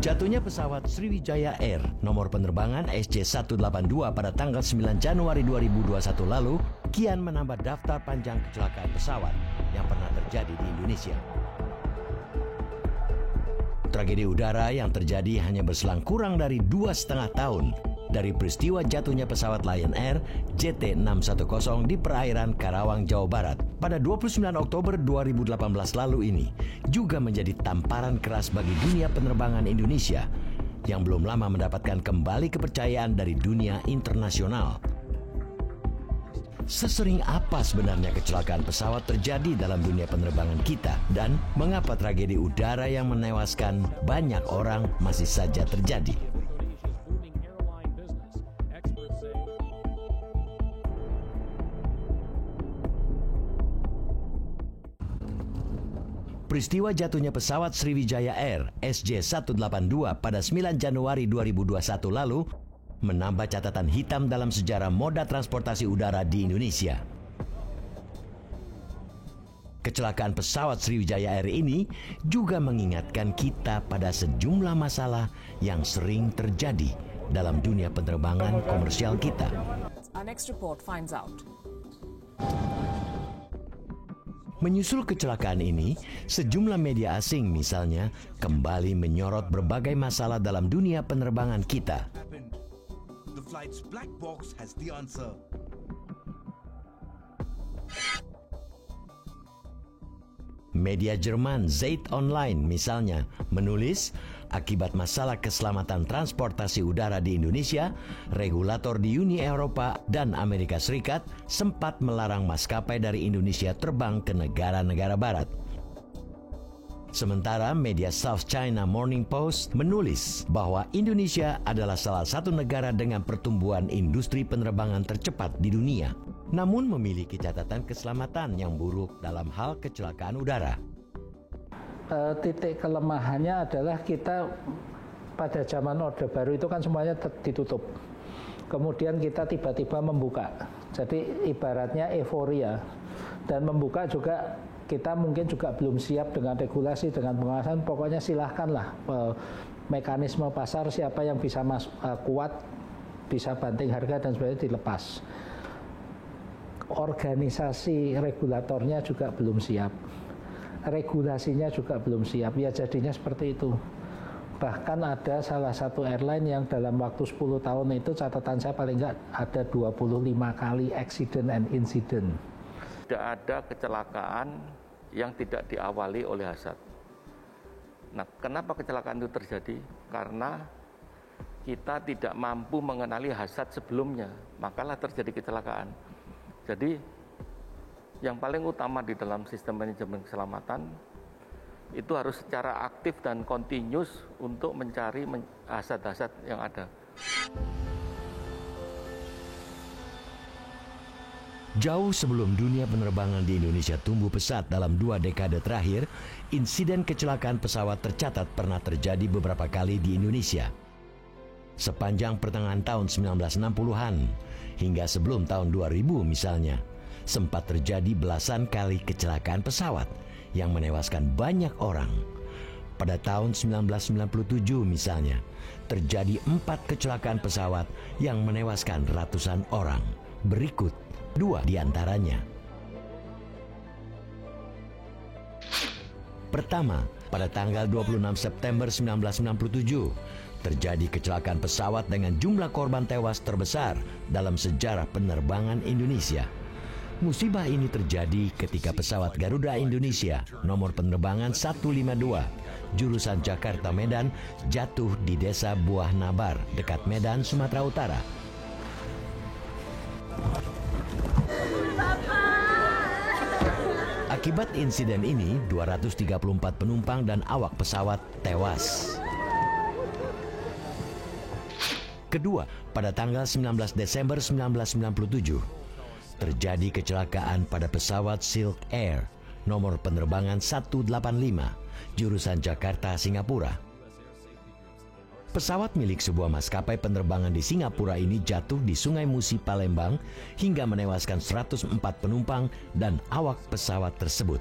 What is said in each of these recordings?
Jatuhnya pesawat Sriwijaya Air nomor penerbangan SJ182 pada tanggal 9 Januari 2021 lalu kian menambah daftar panjang kecelakaan pesawat yang pernah terjadi di Indonesia. Tragedi udara yang terjadi hanya berselang kurang dari 2,5 tahun dari peristiwa jatuhnya pesawat Lion Air JT610 di perairan Karawang, Jawa Barat pada 29 Oktober 2018 lalu ini juga menjadi tamparan keras bagi dunia penerbangan Indonesia yang belum lama mendapatkan kembali kepercayaan dari dunia internasional. Sesering apa sebenarnya kecelakaan pesawat terjadi dalam dunia penerbangan kita dan mengapa tragedi udara yang menewaskan banyak orang masih saja terjadi? Peristiwa jatuhnya pesawat Sriwijaya Air SJ182 pada 9 Januari 2021 lalu menambah catatan hitam dalam sejarah moda transportasi udara di Indonesia. Kecelakaan pesawat Sriwijaya Air ini juga mengingatkan kita pada sejumlah masalah yang sering terjadi dalam dunia penerbangan komersial kita. Our next report finds out. Menyusul kecelakaan ini, sejumlah media asing misalnya kembali menyorot berbagai masalah dalam dunia penerbangan kita. The flight's black box has the answer. Media Jerman Zeit Online misalnya menulis, akibat masalah keselamatan transportasi udara di Indonesia, regulator di Uni Eropa dan Amerika Serikat sempat melarang maskapai dari Indonesia terbang ke negara-negara barat. Sementara media South China Morning Post menulis bahwa Indonesia adalah salah satu negara dengan pertumbuhan industri penerbangan tercepat di dunia, namun memiliki catatan keselamatan yang buruk dalam hal kecelakaan udara. Titik kelemahannya adalah kita pada zaman Orde Baru itu kan semuanya ditutup. Kemudian kita tiba-tiba membuka. Jadi ibaratnya euforia. Dan membuka juga kita mungkin juga belum siap dengan regulasi, dengan pengawasan. Pokoknya silahkanlah mekanisme pasar siapa yang bisa kuat, bisa banting harga dan sebagainya dilepas. Organisasi regulatornya juga belum siap, regulasinya juga belum siap, ya jadinya seperti itu. Bahkan ada salah satu airline yang dalam waktu 10 tahun itu catatan saya paling enggak ada 25 kali accident and incident. Tidak ada kecelakaan yang tidak diawali oleh hazard. Nah, kenapa kecelakaan itu terjadi? Karena kita tidak mampu mengenali hazard sebelumnya, makalah terjadi kecelakaan. Jadi yang paling utama di dalam sistem manajemen keselamatan itu harus secara aktif dan kontinus untuk mencari hazard-hazard yang ada. Jauh sebelum dunia penerbangan di Indonesia tumbuh pesat dalam 2 dekade terakhir, insiden kecelakaan pesawat tercatat pernah terjadi beberapa kali di Indonesia. Sepanjang pertengahan tahun 1960-an hingga sebelum tahun 2000 misalnya, sempat terjadi belasan kali kecelakaan pesawat yang menewaskan banyak orang. Pada tahun 1997 misalnya, terjadi 4 kecelakaan pesawat yang menewaskan ratusan orang. Berikut 2 diantaranya. Pertama, pada tanggal 26 September 1997, terjadi kecelakaan pesawat dengan jumlah korban tewas terbesar dalam sejarah penerbangan Indonesia. Musibah ini terjadi ketika pesawat Garuda Indonesia nomor penerbangan 152 jurusan Jakarta Medan jatuh di desa Buah Nabar dekat Medan, Sumatera Utara. Akibat insiden ini, 234 penumpang dan awak pesawat tewas. Kedua, pada tanggal 19 Desember 1997, terjadi kecelakaan pada pesawat Silk Air nomor penerbangan 185 jurusan Jakarta Singapura. Pesawat milik sebuah maskapai penerbangan di Singapura ini jatuh di Sungai Musi, Palembang hingga menewaskan 104 penumpang dan awak pesawat tersebut.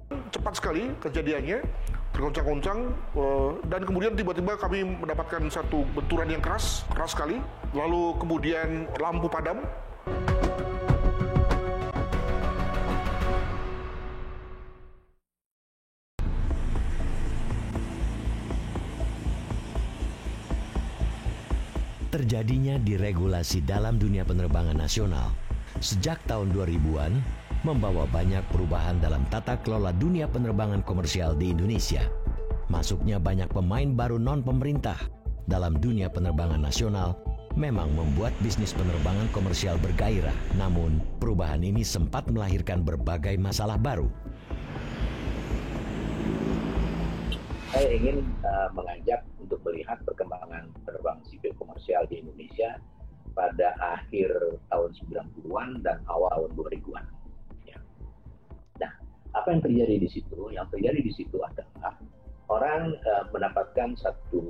Cepat sekali kejadiannya, tergoncang-goncang, dan kemudian tiba-tiba kami mendapatkan satu benturan yang keras sekali, lalu kemudian lampu padam. Terjadinya deregulasi dalam dunia penerbangan nasional sejak tahun 2000-an membawa banyak perubahan dalam tata kelola dunia penerbangan komersial di Indonesia. Masuknya banyak pemain baru non-pemerintah dalam dunia penerbangan nasional memang membuat bisnis penerbangan komersial bergairah. Namun, perubahan ini sempat melahirkan berbagai masalah baru. Saya ingin mengajak untuk melihat perkembangan penerbangan sipil komersial di Indonesia pada akhir tahun 90-an dan awal tahun 2000-an. Ya. Nah, apa yang terjadi di situ? Yang terjadi di situ adalah orang mendapatkan satu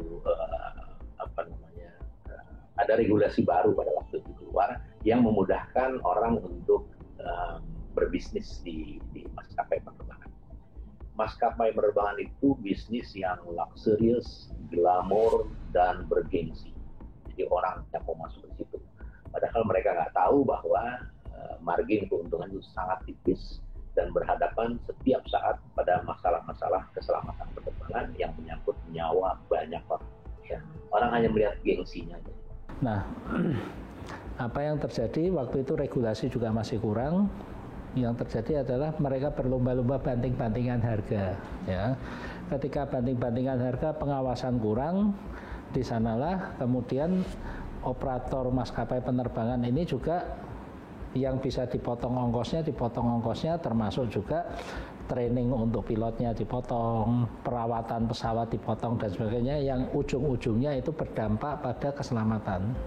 ada regulasi baru pada waktu itu keluar yang memudahkan orang untuk berbisnis di maskapai penerbangan. Maskapai penerbangan itu bisnis yang luxurious, glamor, dan bergengsi. Jadi orang yang mau masuk ke situ. Padahal mereka nggak tahu bahwa margin keuntungan itu sangat tipis dan berhadapan setiap saat pada masalah-masalah keselamatan penerbangan yang menyangkut nyawa banyak orang. Ya, orang hanya melihat gengsinya. Nah, apa yang terjadi waktu itu regulasi juga masih kurang. Yang terjadi adalah mereka berlomba-lomba banting-bantingan harga. Ya, ketika banting-bantingan harga, pengawasan kurang. Di sanalah kemudian operator maskapai penerbangan ini juga yang bisa dipotong ongkosnya, termasuk juga training untuk pilotnya dipotong, perawatan pesawat dipotong dan sebagainya, yang ujung-ujungnya itu berdampak pada keselamatan.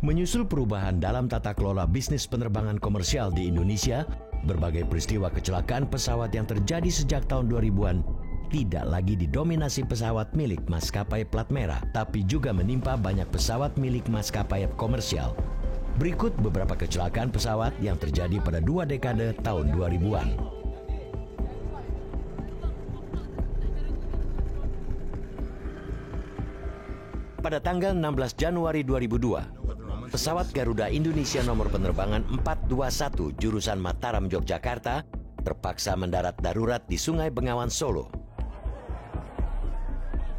Menyusul perubahan dalam tata kelola bisnis penerbangan komersial di Indonesia, berbagai peristiwa kecelakaan pesawat yang terjadi sejak tahun 2000-an tidak lagi didominasi pesawat milik maskapai plat merah, tapi juga menimpa banyak pesawat milik maskapai komersial. Berikut beberapa kecelakaan pesawat yang terjadi pada 2 dekade tahun 2000-an. Pada tanggal 16 Januari 2002, pesawat Garuda Indonesia nomor penerbangan 421 jurusan Mataram, Yogyakarta terpaksa mendarat darurat di Sungai Bengawan, Solo.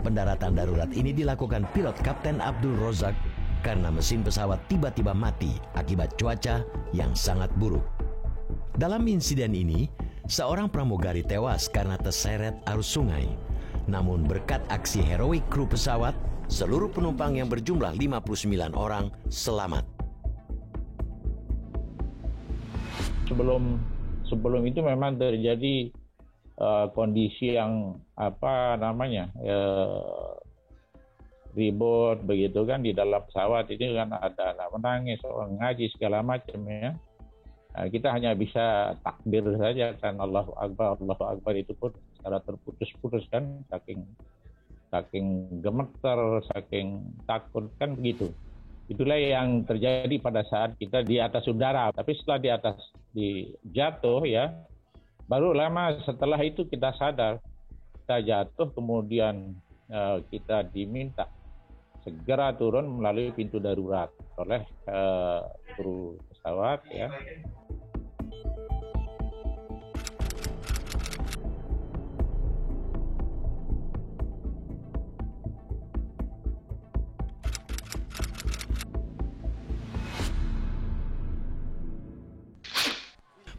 Pendaratan darurat ini dilakukan pilot Kapten Abdul Rozak karena mesin pesawat tiba-tiba mati akibat cuaca yang sangat buruk. Dalam insiden ini, seorang pramugari tewas karena terseret arus sungai. Namun berkat aksi heroik kru pesawat, seluruh penumpang yang berjumlah 59 orang selamat. Sebelum itu memang terjadi kondisi yang ribut begitu kan di dalam pesawat ini kan, ada anak menangis, orang ngaji segala macam ya. Nah, kita hanya bisa takbir saja kan, Allahu Akbar itu pun secara terputus-putus kan, saking gemeter, saking takut kan begitu. Itulah yang terjadi pada saat kita di atas udara. Tapi setelah di jatuh ya, baru lama setelah itu kita sadar. Kita jatuh, kemudian kita diminta segera turun melalui pintu darurat oleh kru pesawat ya.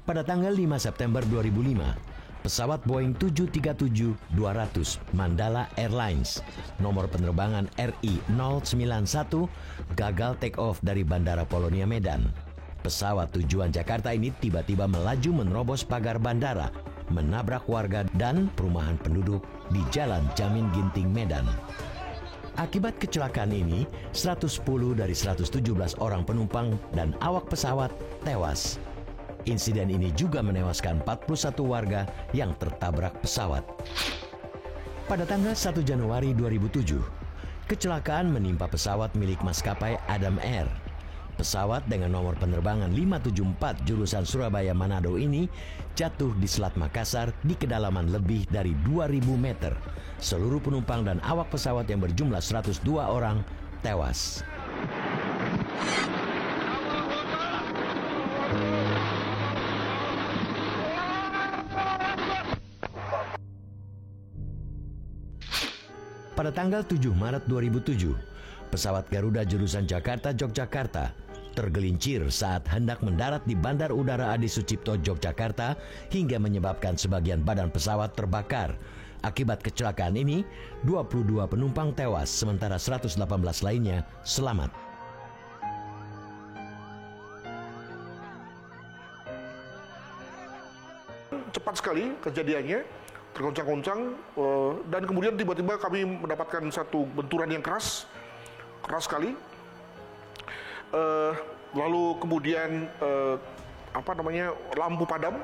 Pada tanggal 5 September 2005, pesawat Boeing 737-200 Mandala Airlines nomor penerbangan RI-091 gagal take off dari Bandara Polonia Medan. Pesawat tujuan Jakarta ini tiba-tiba melaju menerobos pagar bandara, menabrak warga dan perumahan penduduk di Jalan Jamin Ginting, Medan. Akibat kecelakaan ini, 110 dari 117 orang penumpang dan awak pesawat tewas. Insiden ini juga menewaskan 41 warga yang tertabrak pesawat. Pada tanggal 1 Januari 2007, kecelakaan menimpa pesawat milik maskapai Adam Air. Pesawat dengan nomor penerbangan 574 jurusan Surabaya Manado ini jatuh di Selat Makassar di kedalaman lebih dari 2.000 meter. Seluruh penumpang dan awak pesawat yang berjumlah 102 orang tewas. Pada tanggal 7 Maret 2007, pesawat Garuda jurusan Jakarta-Yogyakarta tergelincir saat hendak mendarat di Bandar Udara Adi Sucipto, Yogyakarta hingga menyebabkan sebagian badan pesawat terbakar. Akibat kecelakaan ini, 22 penumpang tewas sementara 118 lainnya selamat. Cepat sekali kejadiannya, tergoncang-goncang, dan kemudian tiba-tiba kami mendapatkan satu benturan yang keras sekali. Lalu kemudian lampu padam,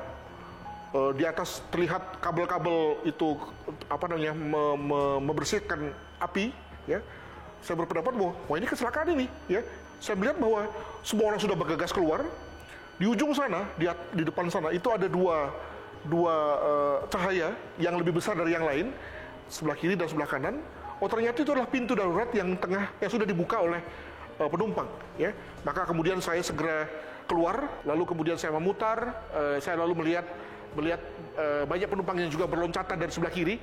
di atas terlihat kabel-kabel itu membersihkan api, ya. Saya berpendapat bahwa wah ini kecelakaan ini, ya. Saya melihat bahwa semua orang sudah bergegas keluar. Di ujung sana, di depan sana itu ada dua cahaya yang lebih besar dari yang lain, sebelah kiri dan sebelah kanan. Oh, ternyata itu adalah pintu darurat yang sudah dibuka oleh penumpang, ya. Maka kemudian saya segera keluar, lalu kemudian saya memutar, saya lalu melihat banyak penumpang yang juga berloncatan dari sebelah kiri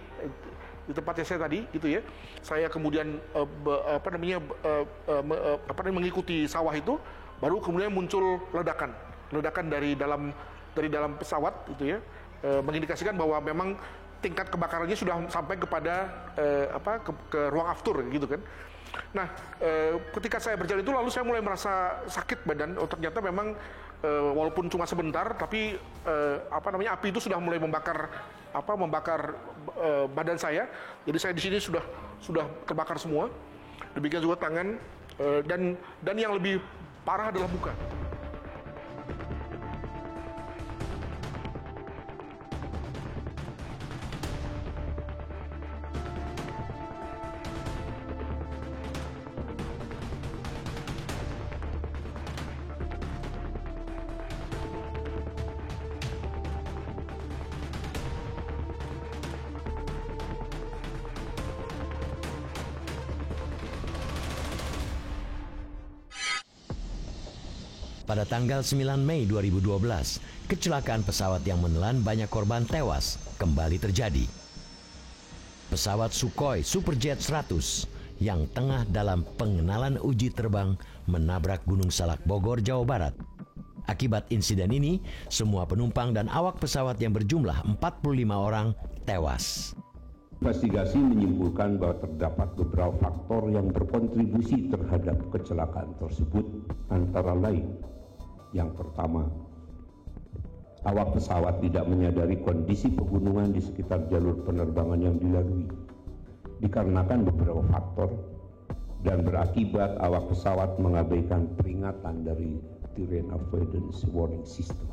di tempatnya saya tadi, gitu ya. Saya kemudian mengikuti sawah itu, baru kemudian muncul ledakan dari dalam pesawat, gitu ya, mengindikasikan bahwa memang tingkat kebakarannya sudah sampai kepada ke ruang aftur, gitu kan. Nah, ketika saya berjalan itu, lalu saya mulai merasa sakit badan. Oh, ternyata memang walaupun cuma sebentar, tapi api itu sudah mulai membakar badan saya. Jadi saya di sini sudah terbakar semua. Demikian juga tangan, dan yang lebih parah adalah muka. Pada tanggal 9 Mei 2012, kecelakaan pesawat yang menelan banyak korban tewas kembali terjadi. Pesawat Sukhoi Superjet 100 yang tengah dalam pengenalan uji terbang menabrak Gunung Salak Bogor, Jawa Barat. Akibat insiden ini, semua penumpang dan awak pesawat yang berjumlah 45 orang tewas. Investigasi menyimpulkan bahwa terdapat beberapa faktor yang berkontribusi terhadap kecelakaan tersebut, antara lain: yang pertama, awak pesawat tidak menyadari kondisi pegunungan di sekitar jalur penerbangan yang dilalui, dikarenakan beberapa faktor, dan berakibat awak pesawat mengabaikan peringatan dari Terrain Avoidance Warning System.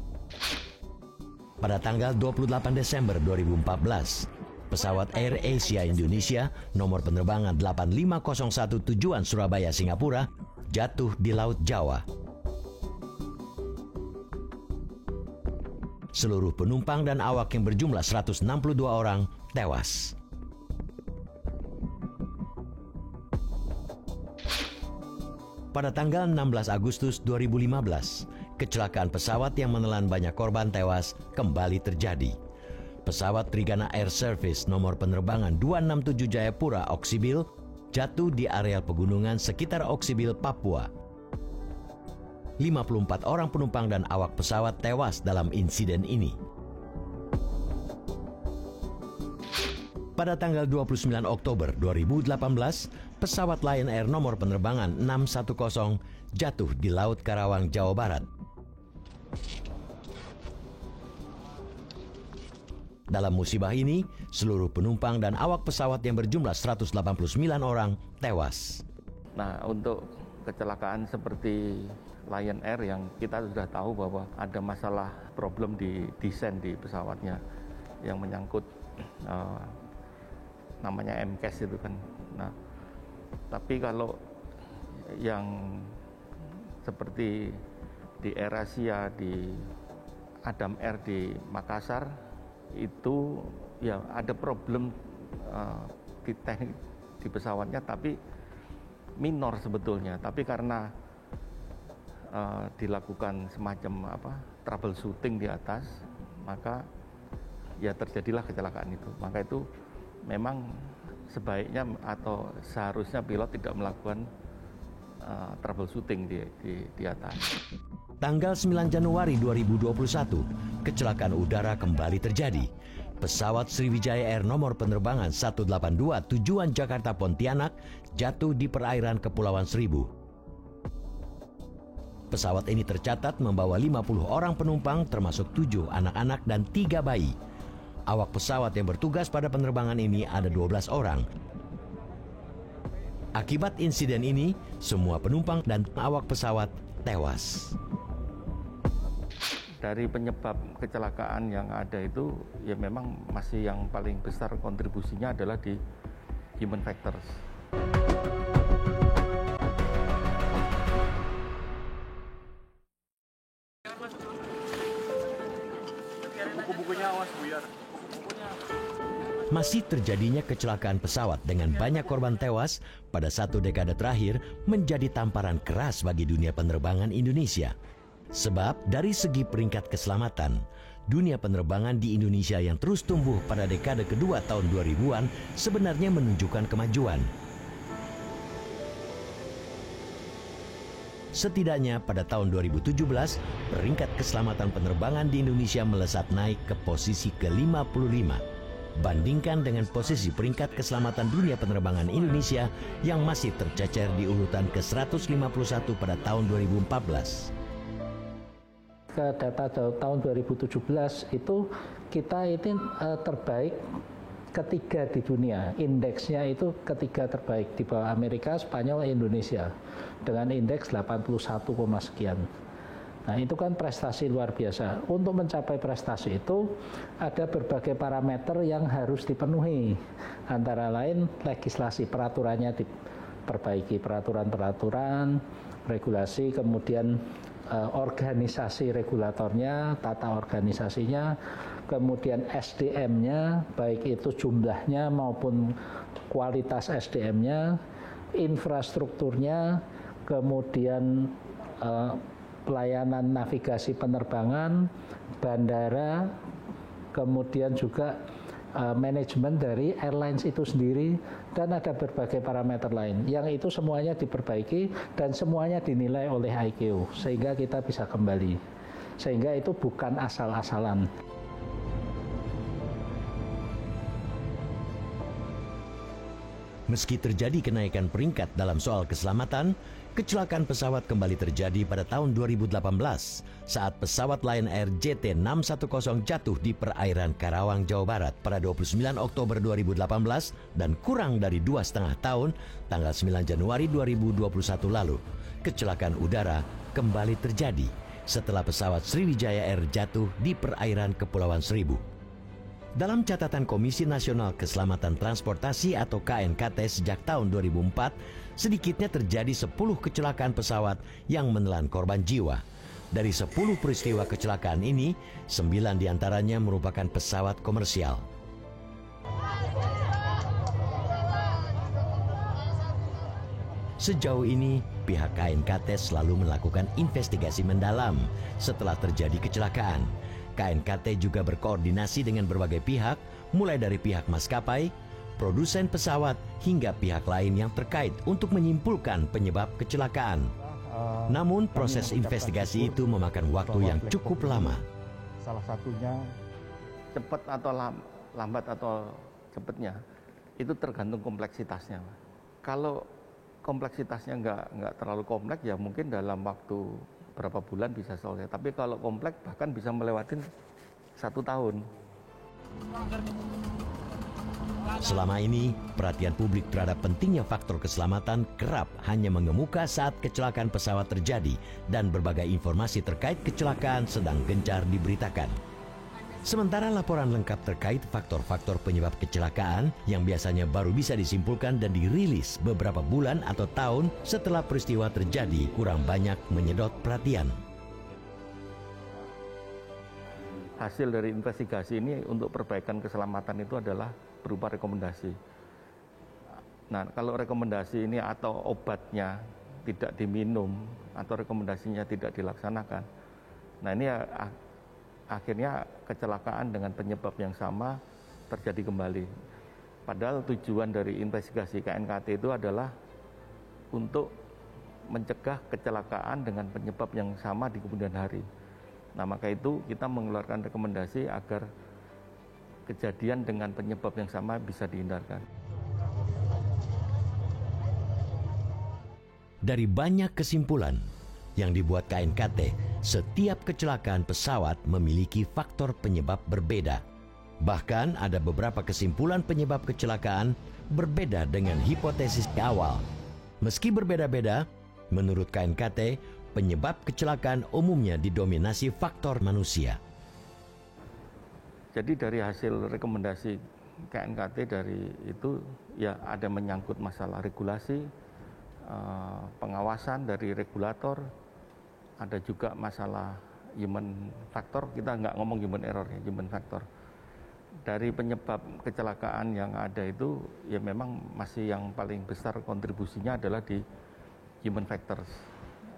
Pada tanggal 28 Desember 2014, pesawat Air Asia Indonesia nomor penerbangan 8501 tujuan Surabaya, Singapura jatuh di Laut Jawa. Seluruh penumpang dan awak yang berjumlah 162 orang tewas. Pada tanggal 16 Agustus 2015, kecelakaan pesawat yang menelan banyak korban tewas kembali terjadi. Pesawat Trigana Air Service nomor penerbangan 267 Jayapura Oksibil jatuh di areal pegunungan sekitar Oksibil, Papua. 54 orang penumpang dan awak pesawat tewas dalam insiden ini. Pada tanggal 29 Oktober 2018, pesawat Lion Air nomor penerbangan 610 jatuh di Laut Karawang, Jawa Barat. Dalam musibah ini, seluruh penumpang dan awak pesawat yang berjumlah 189 orang tewas. Nah, untuk kecelakaan seperti Lion Air yang kita sudah tahu bahwa ada masalah problem di desain di pesawatnya yang menyangkut namanya MCAS itu kan. Nah, tapi kalau yang seperti di AirAsia, di Adam Air di Makassar, itu ya ada problem di teknik di pesawatnya, tapi minor sebetulnya. Tapi karena dilakukan semacam troubleshooting di atas, maka ya terjadilah kecelakaan itu. Maka itu memang sebaiknya atau seharusnya pilot tidak melakukan troubleshooting di atas. Tanggal 9 Januari 2021, kecelakaan udara kembali terjadi. Pesawat Sriwijaya Air nomor penerbangan 182 tujuan Jakarta Pontianak jatuh di perairan Kepulauan Seribu. Pesawat ini tercatat membawa 50 orang penumpang termasuk 7 anak-anak dan 3 bayi. Awak pesawat yang bertugas pada penerbangan ini ada 12 orang. Akibat insiden ini, semua penumpang dan awak pesawat tewas. Dari penyebab kecelakaan yang ada itu, ya memang masih yang paling besar kontribusinya adalah di human factors. Buku-bukunya awas buyar. Masih terjadinya kecelakaan pesawat dengan banyak korban tewas pada 1 dekade terakhir menjadi tamparan keras bagi dunia penerbangan Indonesia. Sebab dari segi peringkat keselamatan, dunia penerbangan di Indonesia yang terus tumbuh pada dekade kedua tahun 2000-an sebenarnya menunjukkan kemajuan. Setidaknya pada tahun 2017, peringkat keselamatan penerbangan di Indonesia melesat naik ke posisi ke-55. Bandingkan dengan posisi peringkat keselamatan dunia penerbangan Indonesia yang masih tercecer di urutan ke-151 pada tahun 2014. Ke data tahun 2017 itu kita ini terbaik ketiga di dunia. Indeksnya itu ketiga terbaik di bawah Amerika, Spanyol, Indonesia dengan indeks 81, sekian. Nah, itu kan prestasi luar biasa. Untuk mencapai prestasi itu ada berbagai parameter yang harus dipenuhi. Antara lain legislasi, peraturannya diperbaiki, peraturan-peraturan, regulasi, kemudian organisasi regulatornya, tata organisasinya, kemudian SDM-nya, baik itu jumlahnya maupun kualitas SDM-nya, infrastrukturnya, kemudian pelayanan navigasi penerbangan, bandara, kemudian juga manajemen dari airlines itu sendiri, dan ada berbagai parameter lain. Yang itu semuanya diperbaiki dan semuanya dinilai oleh ICAO, sehingga kita bisa kembali. Sehingga itu bukan asal-asalan. Meski terjadi kenaikan peringkat dalam soal keselamatan, kecelakaan pesawat kembali terjadi pada tahun 2018 saat pesawat Lion Air JT610 jatuh di perairan Karawang, Jawa Barat pada 29 Oktober 2018 dan kurang dari 2,5 tahun, tanggal 9 Januari 2021 lalu. Kecelakaan udara kembali terjadi setelah pesawat Sriwijaya Air jatuh di perairan Kepulauan Seribu. Dalam catatan Komisi Nasional Keselamatan Transportasi atau KNKT sejak tahun 2004, sedikitnya terjadi 10 kecelakaan pesawat yang menelan korban jiwa. Dari 10 peristiwa kecelakaan ini, 9 diantaranya merupakan pesawat komersial. Sejauh ini, pihak KNKT selalu melakukan investigasi mendalam setelah terjadi kecelakaan. KNKT juga berkoordinasi dengan berbagai pihak, mulai dari pihak maskapai, produsen pesawat, hingga pihak lain yang terkait untuk menyimpulkan penyebab kecelakaan. Namun proses investigasi itu memakan waktu yang cukup lama. Salah satunya cepat atau lambat atau cepatnya itu tergantung kompleksitasnya. Kalau kompleksitasnya nggak terlalu kompleks, ya mungkin dalam waktu berapa bulan bisa selesai. Tapi kalau kompleks bahkan bisa melewatin 1 tahun. Selama ini, perhatian publik terhadap pentingnya faktor keselamatan kerap hanya mengemuka saat kecelakaan pesawat terjadi dan berbagai informasi terkait kecelakaan sedang gencar diberitakan. Sementara laporan lengkap terkait faktor-faktor penyebab kecelakaan yang biasanya baru bisa disimpulkan dan dirilis beberapa bulan atau tahun setelah peristiwa terjadi kurang banyak menyedot perhatian. Hasil dari investigasi ini untuk perbaikan keselamatan itu adalah berupa rekomendasi. Nah, kalau rekomendasi ini atau obatnya tidak diminum atau rekomendasinya tidak dilaksanakan, nah ini akhirnya kecelakaan dengan penyebab yang sama terjadi kembali. Padahal tujuan dari investigasi KNKT itu adalah untuk mencegah kecelakaan dengan penyebab yang sama di kemudian hari. Nah, maka itu kita mengeluarkan rekomendasi agar kejadian dengan penyebab yang sama bisa dihindarkan. Dari banyak kesimpulan yang dibuat KNKT, setiap kecelakaan pesawat memiliki faktor penyebab berbeda. Bahkan ada beberapa kesimpulan penyebab kecelakaan berbeda dengan hipotesis awal. Meski berbeda-beda, menurut KNKT, penyebab kecelakaan umumnya didominasi faktor manusia. Jadi dari hasil rekomendasi KNKT dari itu ya ada menyangkut masalah regulasi, pengawasan dari regulator, ada juga masalah human factor. Kita nggak ngomong human error ya, human factor. Dari penyebab kecelakaan yang ada itu ya memang masih yang paling besar kontribusinya adalah di human factors.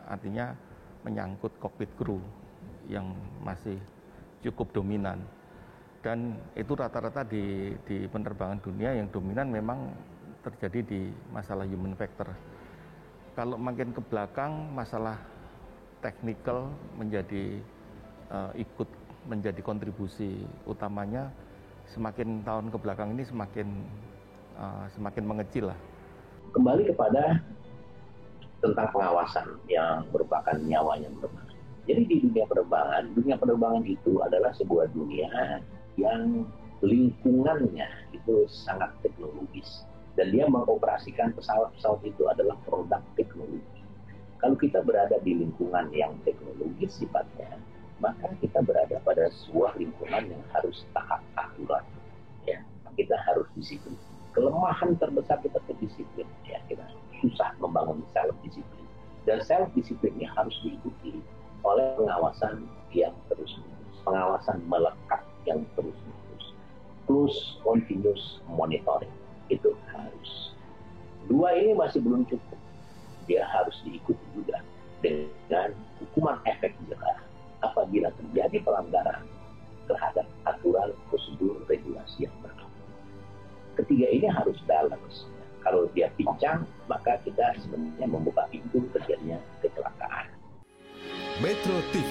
Artinya menyangkut cockpit crew yang masih cukup dominan. Dan itu rata-rata di penerbangan dunia yang dominan memang terjadi di masalah human factor. Kalau makin ke belakang masalah teknikal menjadi ikut menjadi kontribusi utamanya, semakin tahun ke belakang ini semakin mengecil lah. Kembali kepada tentang pengawasan yang merupakan nyawanya penerbangan. Jadi di dunia penerbangan itu adalah sebuah dunia yang lingkungannya itu sangat teknologis. Dan dia mengoperasikan pesawat-pesawat itu adalah produk teknologi. Kalau kita berada di lingkungan yang teknologis sifatnya, maka kita berada pada sebuah lingkungan yang harus taat aturan. Ya, kita harus disiplin. Kelemahan terbesar kita itu disiplin. Ya, kita susah membangun self-disiplin. Dan self-disiplinnya harus diikuti oleh pengawasan yang terus-menerus. Pengawasan melekat yang terus-menerus. Plus continuous monitoring. Itu harus. Dua ini masih belum cukup. Dia harus diikuti juga dengan hukuman efek jerah apabila terjadi pelanggaran terhadap aturan, prosedur, regulasi yang berlaku. Ketiga ini harus balance. Kalau dia pincang, maka kita sebenarnya membuka pintu terjadinya kecelakaan. Metro TV,